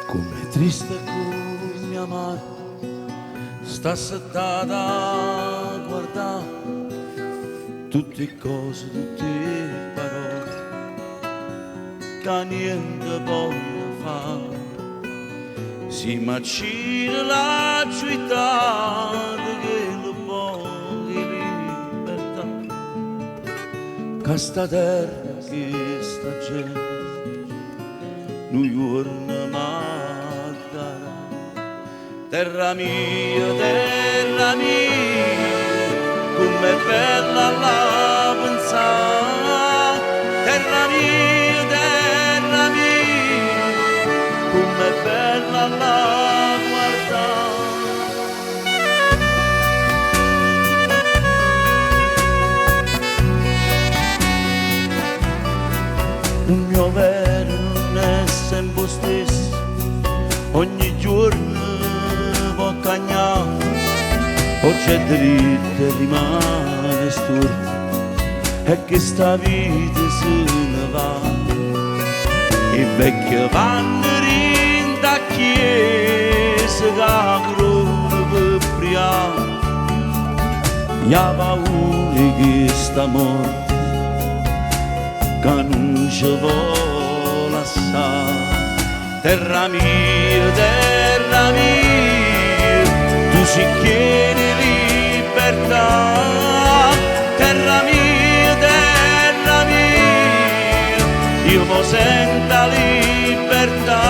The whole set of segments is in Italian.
Come triste, come amaro, sta settata a guardare tutte cose, tutte parole che niente voglio fare. Si macina la città che lo poche libertà, che sta terra, che sta gente, New York Magara. Terra mia, com'è bella la pensare. Terra mia, com'è bella la guardare. Il mio vero non è sempre stesso, ogni giorno può cagnare. Oggi è dritto e rimane storto, e che sta vita se ne va. I vecchi vanno rinda chiesa che la crona per priare. Mia paura che sta morta, che non ci vuole assai. Terra mia, tu si chiedi libertà. Terra mia, io mo sento libertà.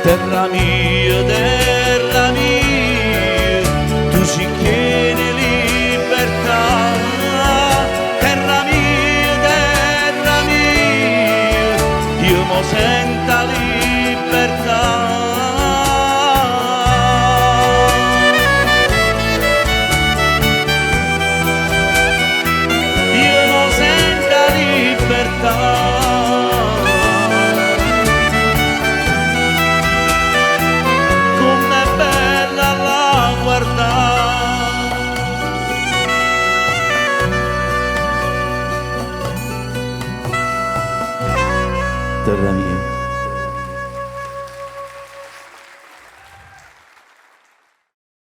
Terra mia,